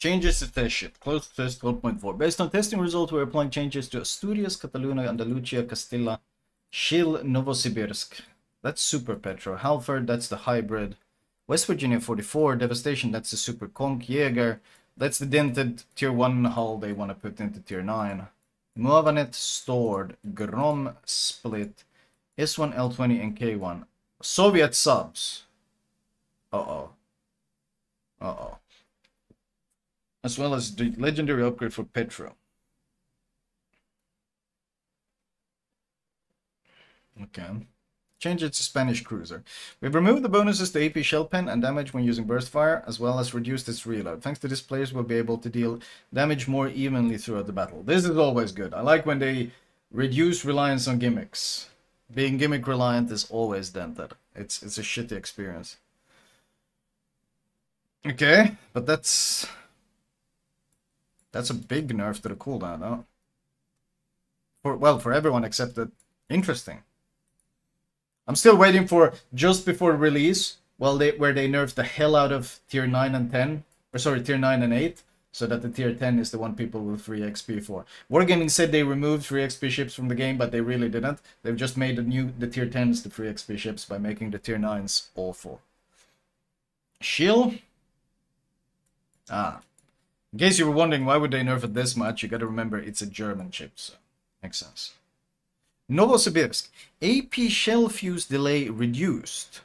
Changes to test ship. Close to test 12.4. Based on testing results, we're applying changes to Asturias, Catalunya, Andalusia, Castilla, Shil, Novosibirsk. That's Super Petro. Halford, that's the hybrid. West Virginia 44. Devastation, that's the Super Conch. Jaeger, that's the dented tier 1 hull they want to put into tier 9. Moavanet stored. Grom split. S1, L20, and K1. Soviet subs. Uh-oh. Uh-oh. As well as the legendary upgrade for Petro. Okay. Change it to Spanish cruiser. We've removed the bonuses to AP shell pen and damage when using burst fire, as well as reduced its reload. Thanks to this, players will be able to deal damage more evenly throughout the battle. This is always good. I like when they reduce reliance on gimmicks. Being gimmick reliant is always dented. It's a shitty experience. Okay, but that's a big nerf to the cooldown, though. For everyone except that. Interesting. I'm still waiting for just before release, where they nerf the hell out of tier 9 and 10, or sorry, tier 9 and 8, so that the tier 10 is the one people will free XP for. Wargaming said they removed free XP ships from the game, but they really didn't. They've just made the tier 10s the free XP ships by making the tier 9s awful. Shield. In case you were wondering why would they nerf it this much, you gotta remember it's a German chip, so makes sense. Novosibirsk. AP shell fuse delay reduced.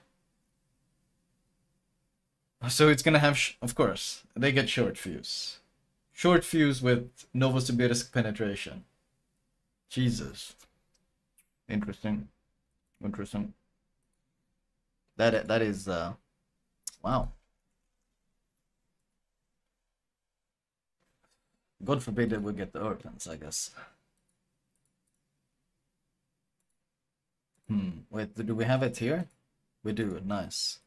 So it's gonna have, of course, they get short fuse. Short fuse with Novosibirsk penetration. Jesus. Interesting. Interesting. That is, wow. God forbid that we get the Earthlands, I guess. Wait, do we have it here? We do, nice.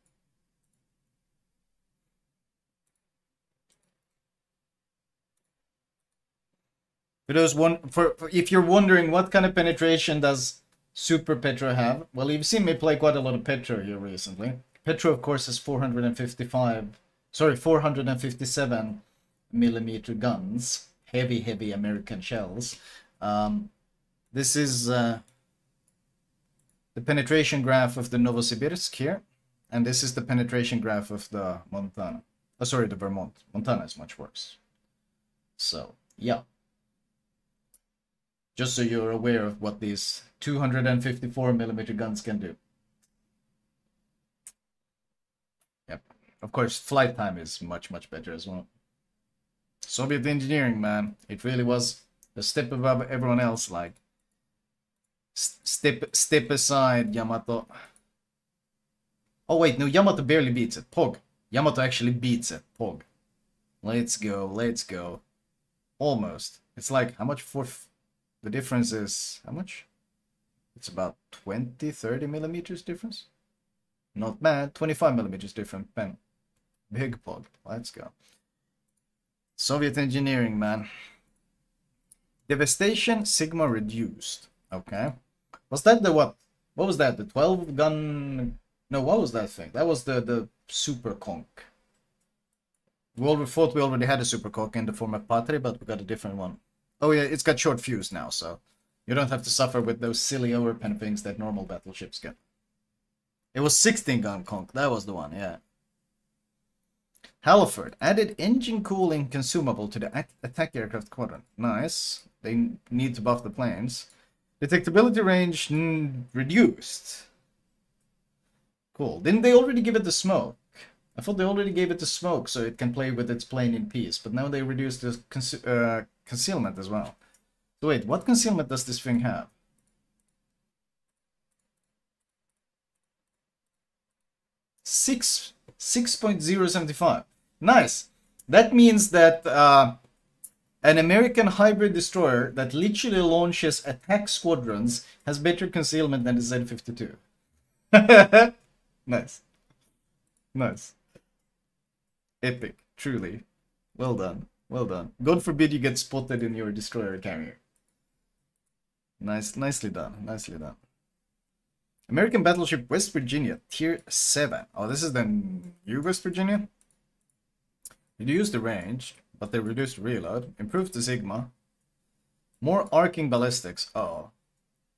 For those if you're wondering what kind of penetration does Super Petro have, well, you've seen me play quite a lot of Petro here recently. Petro, of course, has 457 millimeter guns, heavy American shells. This is the penetration graph of the Novosibirsk here, and this is the penetration graph of the Montana. Oh, sorry, the Vermont. Montana is much worse. So, yeah. Just so you're aware of what these 254 millimeter guns can do. Yep. Of course, flight time is much better as well. Soviet engineering, man. It really was a step above everyone else, like. Step aside, Yamato. Oh wait, no, Yamato barely beats it. Pog. Yamato actually beats it. Pog. Let's go, let's go. Almost. It's like, how much for... The difference is... How much? It's about 20-30 millimeters difference. Not bad. 25 millimeters different pen. Big Pog. Let's go. Soviet engineering, man. Devastation, Sigma reduced. Okay. Was that the what? What was that? The 12 gun? No, what was that thing? That was the Super Conch. We already had a Super Conch in the form of Patri, but we got a different one. Oh yeah, it's got short fuse now, so you don't have to suffer with those silly overpen things that normal battleships get. It was 16 gun Conch. That was the one, yeah. Halford added engine cooling consumable to the attack aircraft quadrant. Nice. They need to buff the planes. Detectability range reduced. Cool. Didn't they already give it the smoke? I thought they already gave it the smoke so it can play with its plane in peace. But now they reduced the concealment as well. So wait, what concealment does this thing have? 6.075. Nice. That means that an American hybrid destroyer that literally launches attack squadrons has better concealment than the Z-52. Nice. Nice. Epic. Truly. Well done. Well done. God forbid you get spotted in your destroyer carrier. Nice. Nicely done. Nicely done. American battleship West Virginia, tier 7. Oh, this is the new West Virginia? Did you use the range? but they reduced reload. Improved the Sigma. More arcing ballistics. Uh-oh.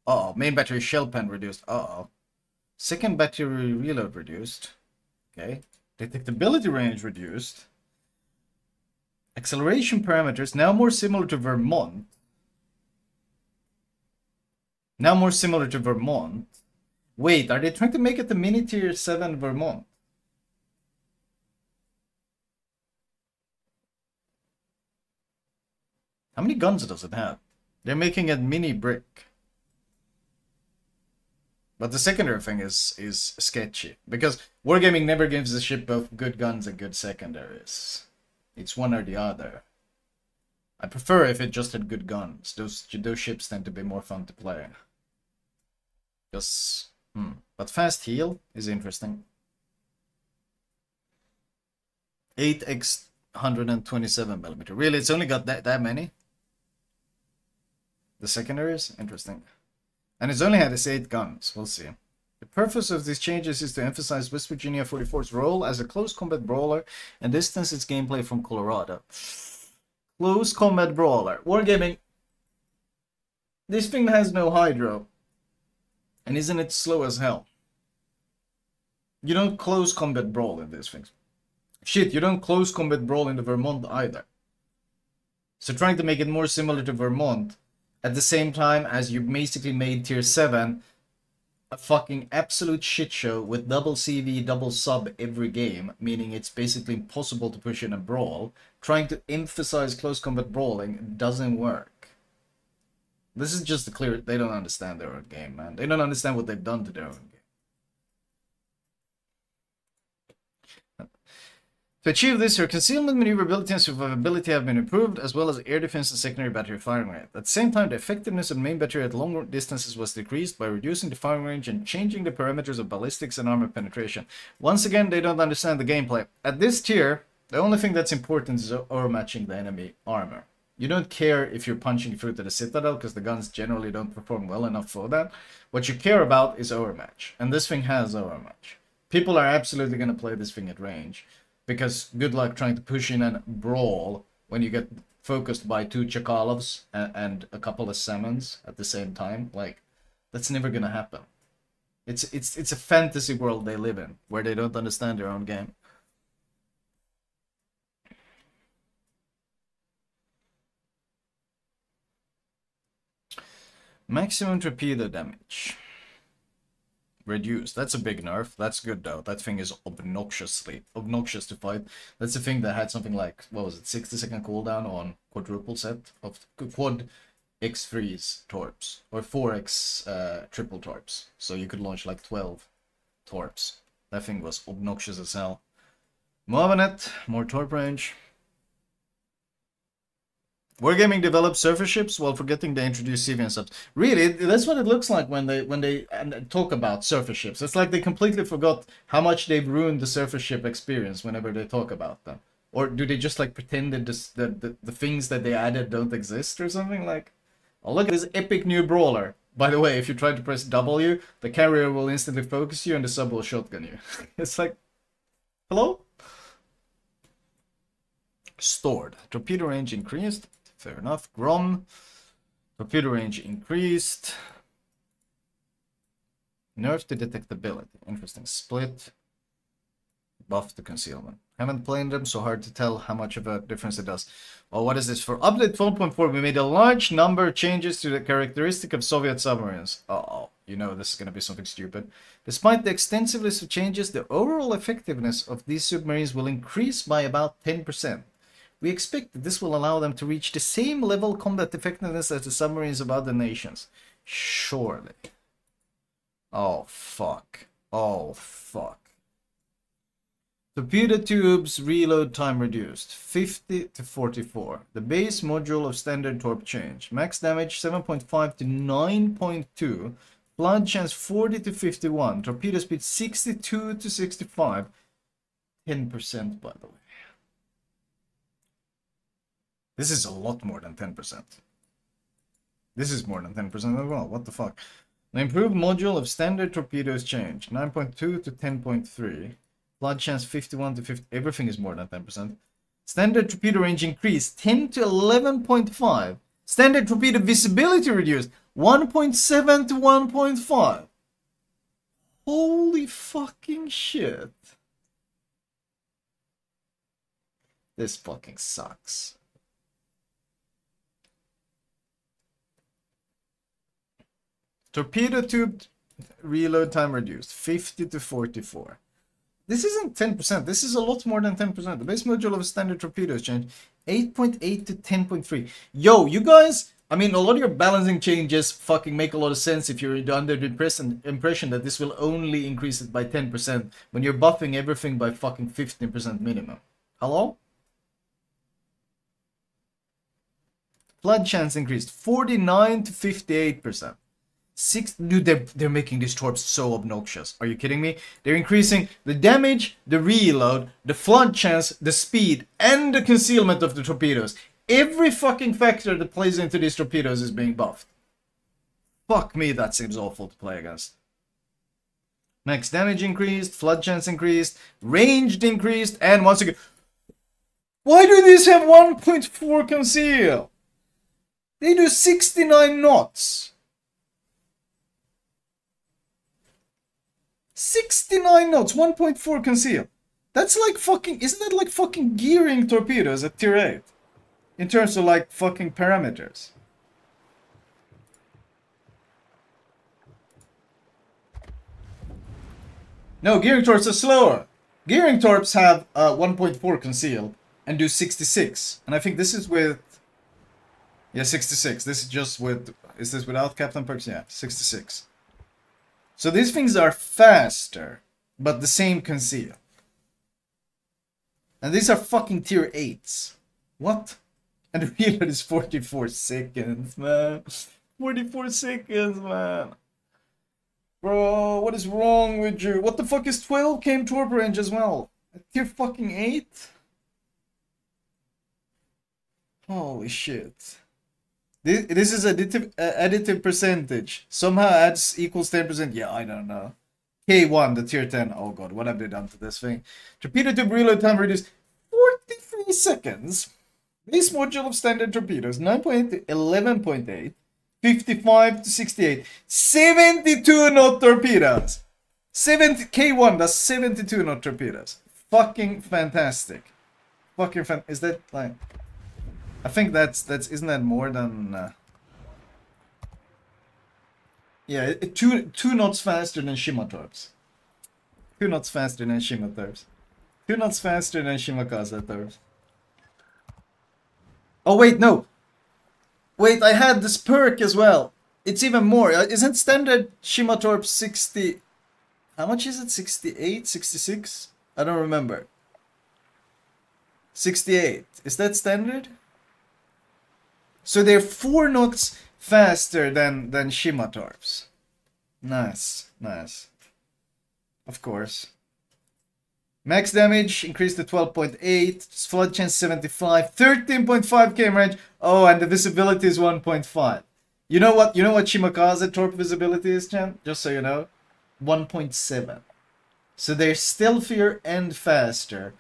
Uh-oh. Main battery shell pen reduced. Uh-oh. Second battery reload reduced. Okay. Detectability range reduced. Acceleration parameters now more similar to Vermont. Now more similar to Vermont. Wait, are they trying to make it the mini tier 7 Vermont? How many guns does it have? They're making it mini brick. But the secondary thing is sketchy. Because Wargaming never gives a ship both good guns and good secondaries. It's one or the other. I prefer if it just had good guns. Those ships tend to be more fun to play. Just, But fast heal is interesting. 8x 127mm. Really, it's only got that many? The secondaries? Interesting. And it's only had its 8 guns. We'll see. The purpose of these changes is to emphasize West Virginia 44's role as a close combat brawler and distance its gameplay from Colorado. Close combat brawler. Wargaming. This thing has no hydro. And isn't it slow as hell? You don't close combat brawl in these things. Shit, you don't close combat brawl in the Vermont either. So trying to make it more similar to Vermont at the same time as you basically made tier 7 a fucking absolute shit show with double CV, double sub every game, meaning it's basically impossible to push in a brawl. Trying to emphasize close combat brawling doesn't work. This is just clear, they don't understand their own game, man. They don't understand what they've done to their own game. To achieve this, her concealment, maneuverability, and survivability have been improved, as well as air defense and secondary battery firing rate. At the same time, the effectiveness of main battery at long distances was decreased by reducing the firing range and changing the parameters of ballistics and armor penetration. Once again, they don't understand the gameplay. At this tier, the only thing that's important is overmatching the enemy armor. You don't care if you're punching through to the Citadel, because the guns generally don't perform well enough for that. What you care about is overmatch, and this thing has overmatch. People are absolutely going to play this thing at range. Because good luck trying to push in and brawl when you get focused by 2 Chakalovs and a couple of Salmons at the same time. Like, that's never gonna happen. It's a fantasy world they live in, where they don't understand their own game. Maximum torpedo damage. Reduced. That's a big nerf. That's good though. That thing is obnoxious to fight. That's the thing that had something like, what was it, 60-second cooldown on quadruple set of quad X3's torps, or 4x triple torps. So you could launch like 12 torps. That thing was obnoxious as hell. Moabanet, more torp range. Wargaming developed surface ships while forgetting they introduced CVN subs. Really, that's what it looks like when they talk about surface ships. It's like they completely forgot how much they've ruined the surface ship experience whenever they talk about them. Or do they just like pretend that the things that they added don't exist or something? Like, oh, look at this epic new brawler. By the way, if you try to press W, the carrier will instantly focus you and the sub will shotgun you. It's like, hello? Stored. Torpedo range increased. Fair enough. Grom. Torpedo range increased. Nerf the detectability. Interesting. Split. Buff the concealment. Haven't played them, so hard to tell how much of a difference it does. Well, what is this? For update 12.4, we made a large number of changes to the characteristic of Soviet submarines. Uh-oh. You know this is going to be something stupid. Despite the extensive list of changes, the overall effectiveness of these submarines will increase by about 10%. We expect that this will allow them to reach the same level of combat effectiveness as the submarines of other nations. Surely. Oh, fuck. Oh, fuck. Torpedo tubes reload time reduced. 50 to 44. The base module of standard torp change. Max damage 7.5 to 9.2. Flood chance 40 to 51. Torpedo speed 62 to 65. 10% by the way. This is a lot more than 10%. This is more than 10% as well. What the fuck? The improved module of standard torpedoes changed. 9.2 to 10.3. Flood chance 51 to 50. Everything is more than 10%. Standard torpedo range increased 10 to 11.5. Standard torpedo visibility reduced 1.7 to 1.5. Holy fucking shit. This fucking sucks. Torpedo tube reload time reduced 50 to 44. This isn't 10%, this is a lot more than 10%. The base module of a standard torpedo is changed 8.8 to 10.3. Yo, you guys, I mean, a lot of your balancing changes fucking make a lot of sense if you're under the impression that this will only increase it by 10% when you're buffing everything by fucking 15% minimum. Hello? Flood chance increased 49 to 58%. Dude, they're making these torps so obnoxious. Are you kidding me? They're increasing the damage, the reload, the flood chance, the speed, and the concealment of the torpedoes. Every fucking factor that plays into these torpedoes is being buffed. Fuck me, that seems awful to play against. Max damage increased, flood chance increased, ranged increased, and once again... Why do these have 1.4 conceal? They do 69 knots. 69 knots, 1.4 conceal. That's like fucking... Isn't that like fucking gearing torpedoes at tier 8? In terms of like fucking parameters. No, gearing torps are slower. Gearing torps have 1.4 conceal and do 66. And I think this is with... Yeah, 66. This is just with... Is this without Captain Perks? Yeah, 66. So these things are faster, but the same conceal. And these are fucking tier 8s. What? And the reload is 44 seconds, man. 44 seconds, man. Bro, what is wrong with you? What the fuck is 12 km torp range as well? Tier fucking 8? Holy shit. This is additive percentage. Somehow adds equals 10%. Yeah, I don't know. K1, the tier 10. Oh god, what have they done to this thing? Torpedo tube reload time reduced 43 seconds. Base module of standard torpedoes 9.8 to 11.8. 55 to 68. 72 knot torpedoes. K1 does 72 knot torpedoes. Fucking fantastic. Fucking fan. Is that like... I think that's isn't that more than yeah, two knots faster than Shimakaze. 2 knots faster than Shimakaze. 2 knots faster than Shimakaze torps. Oh wait, no. Wait, I had this perk as well. It's even more. Isn't standard Shimakaze 60? How much is it? 68, 66? I don't remember. 68. Is that standard? So they're 4 knots faster than Shimakaze. Nice, nice. Of course. Max damage increased to 12.8. Flood chance 75. 13.5 km range. Oh, and the visibility is 1.5. You know what? You know what Shimakaze torp visibility is, Chan? Just so you know, 1.7. So they're stealthier and faster,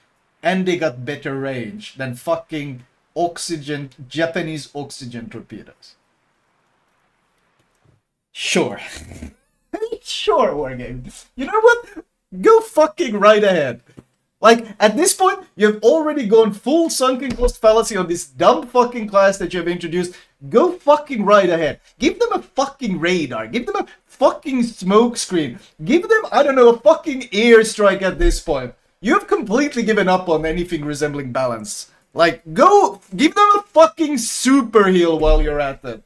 and they got better range than fucking Japanese oxygen torpedoes. Sure. Sure, Wargame. You know what? Go fucking right ahead. Like, at this point, you've already gone full sunken cost fallacy on this dumb fucking class that you have introduced. Go fucking right ahead. Give them a fucking radar. Give them a fucking smoke screen. Give them, I don't know, a fucking airstrike at this point. You've completely given up on anything resembling balance. Like, go, give them a fucking super heal while you're at it.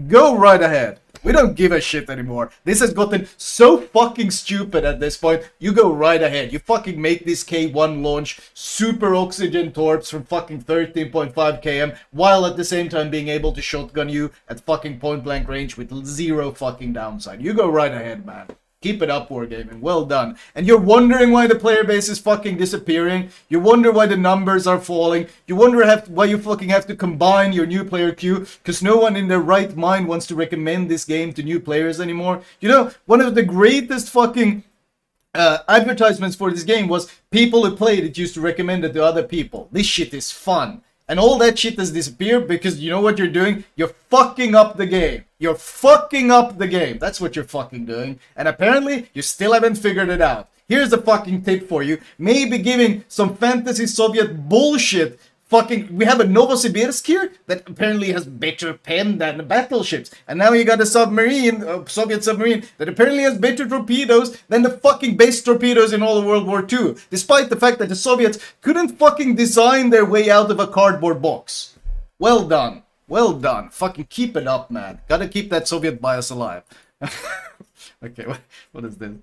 Go right ahead. We don't give a shit anymore. This has gotten so fucking stupid at this point. You go right ahead. You fucking make this K1 launch super oxygen torps from fucking 13.5 km while at the same time being able to shotgun you at fucking point blank range with 0 fucking downside. You go right ahead, man. Keep it up, Wargaming. Well done. And you're wondering why the player base is fucking disappearing. You wonder why the numbers are falling. You wonder why you fucking have to combine your new player queue. Because no one in their right mind wants to recommend this game to new players anymore. You know, one of the greatest fucking advertisements for this game was people who played it used to recommend it to other people. This shit is fun. And all that shit has disappeared because you know what you're doing? You're fucking up the game. You're fucking up the game. That's what you're fucking doing. And apparently, you still haven't figured it out. Here's a fucking tip for you. Maybe giving some fantasy Soviet bullshit. Fucking, we have a Novosibirsk here that apparently has better pen than battleships. And now you got a submarine, a Soviet submarine, that apparently has better torpedoes than the fucking best torpedoes in all of World War II. Despite the fact that the Soviets couldn't fucking design their way out of a cardboard box. Well done. Well done. Fucking keep it up, man. Gotta keep that Soviet bias alive. Okay, what is this?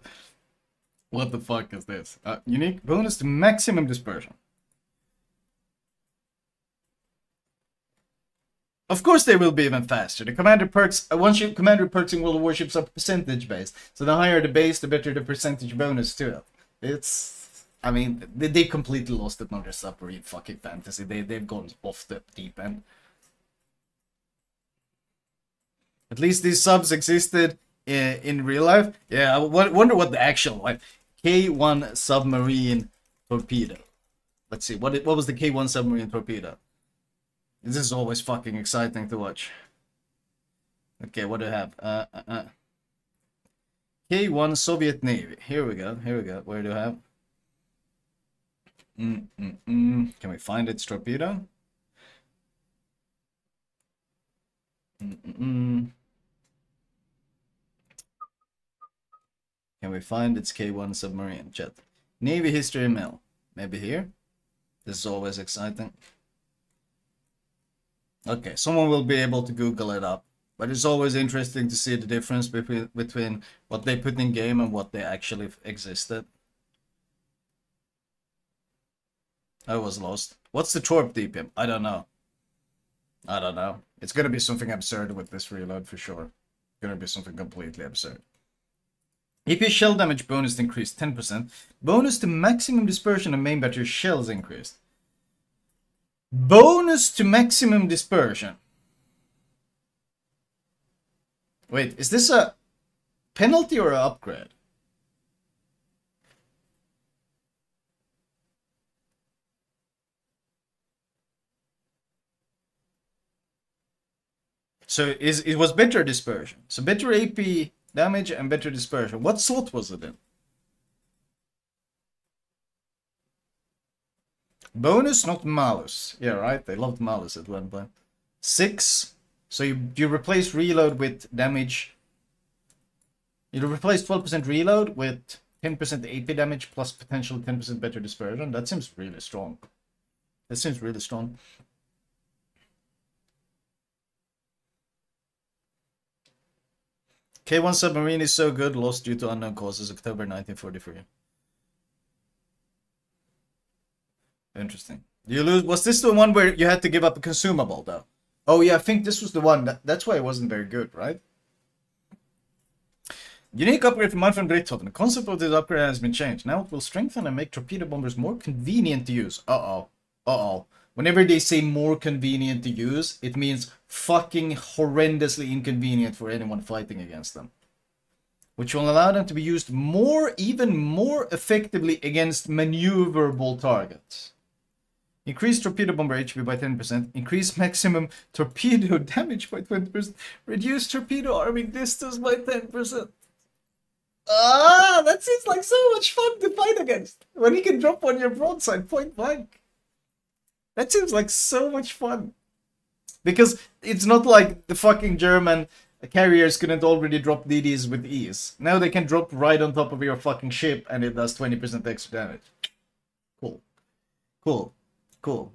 What the fuck is this? Unique bonus to maximum dispersion. Of course they will be even faster. The commander perks, commander perks in World of Warships are percentage based. So the higher the base, the better the percentage bonus to it. It's, I mean, they completely lost it on their submarine fucking fantasy. They've gone off the deep end. At least these subs existed in real life. Yeah, I wonder what the actual, like, K1 submarine torpedo. Let's see, what was the K1 submarine torpedo? This is always fucking exciting to watch. Okay, what do I have? K1 Soviet Navy. Here we go. Here we go. Where do I have? Can we find its torpedo? Can we find its K1 submarine? Chat. Navy history mail. Maybe here? This is always exciting. Okay, someone will be able to Google it up. But it's always interesting to see the difference between what they put in game and what they actually existed. I was lost. What's the torp DPM? I don't know. I don't know. It's gonna be something absurd with this reload for sure. It's gonna be something completely absurd. EP shell damage bonus increased 10%. Bonus to maximum dispersion of main battery shells increased. Bonus to maximum dispersion. Wait, is this a penalty or an upgrade? So it was better dispersion. So better AP damage and better dispersion. What slot was it in? Bonus, not malus. Yeah, right. They loved malus at one point. 6. So you replace reload with damage. You replace 12% reload with 10% AP damage plus potential 10% better dispersion. That seems really strong. That seems really strong. K1 submarine is so good, lost due to unknown causes, October 1943. Interesting. You lose. Was this the one where you had to give up a consumable, though? Oh, yeah, I think this was the one. That's why it wasn't very good, right? Unique upgrade from Manfred Richthofen. The concept of this upgrade has been changed. Now it will strengthen and make torpedo bombers more convenient to use. Uh-oh. Uh-oh. Whenever they say more convenient to use, it means fucking horrendously inconvenient for anyone fighting against them. Which will allow them to be used even more effectively against maneuverable targets. Increase torpedo bomber HP by 10%. Increase maximum torpedo damage by 20%. Reduce torpedo arming distance by 10%. Ah, that seems like so much fun to fight against. When you can drop on your broadside point blank. That seems like so much fun. Because it's not like the fucking German carriers couldn't already drop DDs with ease. Now they can drop right on top of your fucking ship and it does 20% extra damage. Cool. Cool. Cool.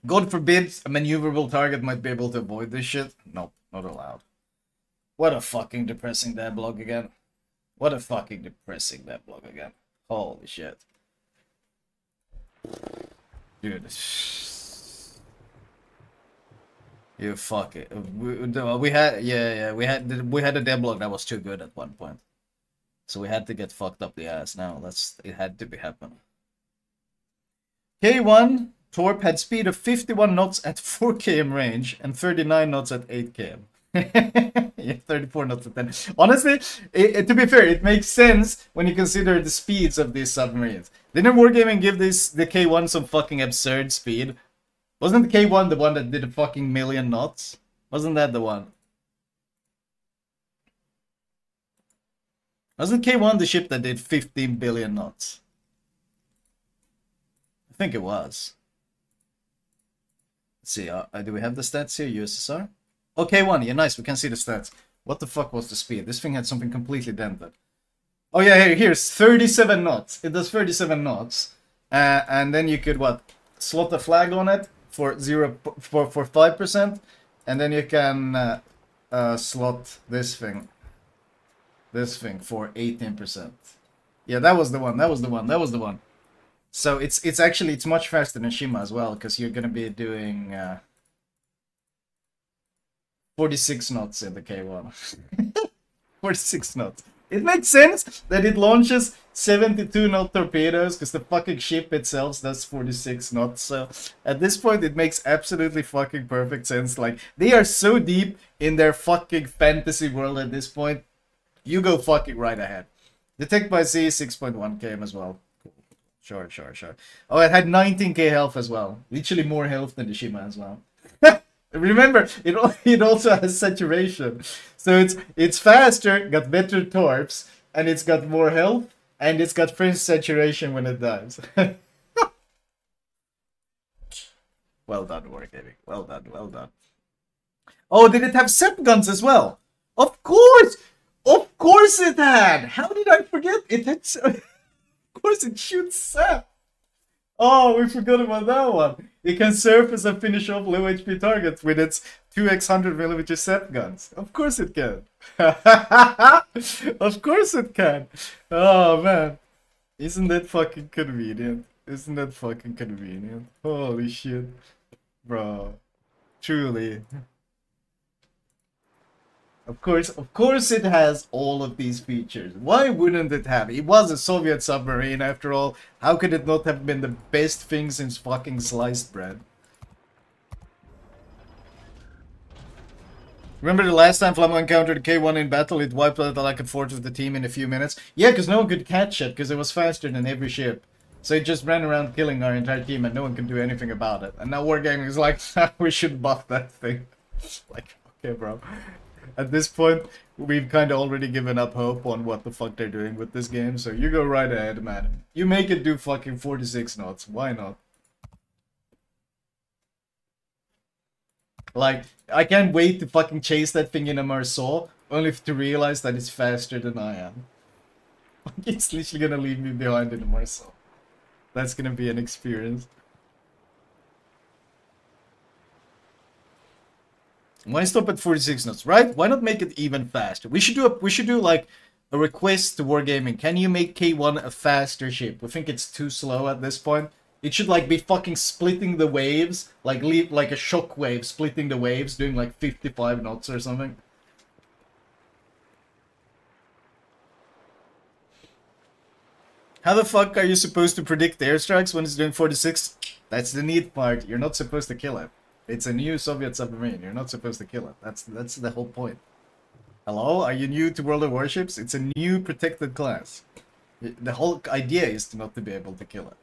God forbid a maneuverable target might be able to avoid this shit. Nope, not allowed. What a fucking depressing deadblog again. What a fucking depressing deadblog again. Holy shit. Dude. You fuck it. We had we had a deadblog that was too good at one point. So we had to get fucked up the ass now. It had to be happening. K1 Torp had speed of 51 knots at 4 km range and 39 knots at 8 km. Yeah, 34 knots to 10. Honestly, to be fair, it makes sense when you consider the speeds of these submarines. Didn't Wargaming give the K1 some fucking absurd speed? Wasn't the K1 the one that did a fucking million knots? Wasn't that the one? Wasn't K1 the ship that did 15 billion knots? I think it was. Let's see, do we have the stats here? USSR? Oh, K1, yeah, nice, we can see the stats. What the fuck was the speed? This thing had something completely dented. Oh yeah, here's 37 knots. It does 37 knots. And then you could, what, slot a flag on it for 5%. And then you can slot this thing for 18%. Yeah, that was the one. So it's much faster than Shima as well, because you're gonna be doing 46 knots in the K1. 46 knots. It makes sense that it launches 72 knot torpedoes, because the fucking ship itself does 46 knots. So at this point, it makes absolutely fucking perfect sense. Like, they are so deep in their fucking fantasy world at this point. You go fucking right ahead. Detect by sea, 6.1 km as well. Cool. Sure. Oh, it had 19k health as well. Literally more health than the Shima as well. Remember, it also has saturation. So it's faster, got better torps, and it's got more health, and it's got French saturation when it dies. Well done, Wargaming. Well done. Oh, did it have SEP guns as well? Of course! Of course it had! How did I forget? It had... Of course it shoots SEP! Oh, we forgot about that one. It can surface and finish off low HP targets with its 2x 100mm SEP guns. Of course it can. Of course it can. Oh, man. Isn't that fucking convenient? Holy shit. Bro. Truly. Of course it has all of these features. Why wouldn't it have? It was a Soviet submarine after all. How could it not have been the best thing since fucking sliced bread? Remember the last time Flamu encountered a K1 in battle, it wiped out like a fourth of the team in a few minutes? Yeah, because no one could catch it, because it was faster than every ship. So it just ran around killing our entire team and no one could do anything about it. And now Wargaming is like, we should buff that thing. Like, okay, bro. At this point, we've kind of already given up hope on what the fuck they're doing with this game, so you go right ahead, man. You make it do fucking 46 knots, why not? Like, I can't wait to fucking chase that thing in a Marceau, only to realize that it's faster than I am. It's literally gonna leave me behind in a Marceau. That's gonna be an experience. Why stop at 46 knots, right? Why not make it even faster? We should do like a request to Wargaming. Can you make K1 a faster ship? We think it's too slow at this point. It should like be fucking splitting the waves, like leave like a shock wave splitting the waves, doing like 55 knots or something. How the fuck are you supposed to predict airstrikes when it's doing 46? That's the neat part. You're not supposed to kill it. It's a new Soviet submarine. You're not supposed to kill it. That's the whole point. Hello? Are you new to World of Warships? It's a new protected class. The whole idea is to not to be able to kill it.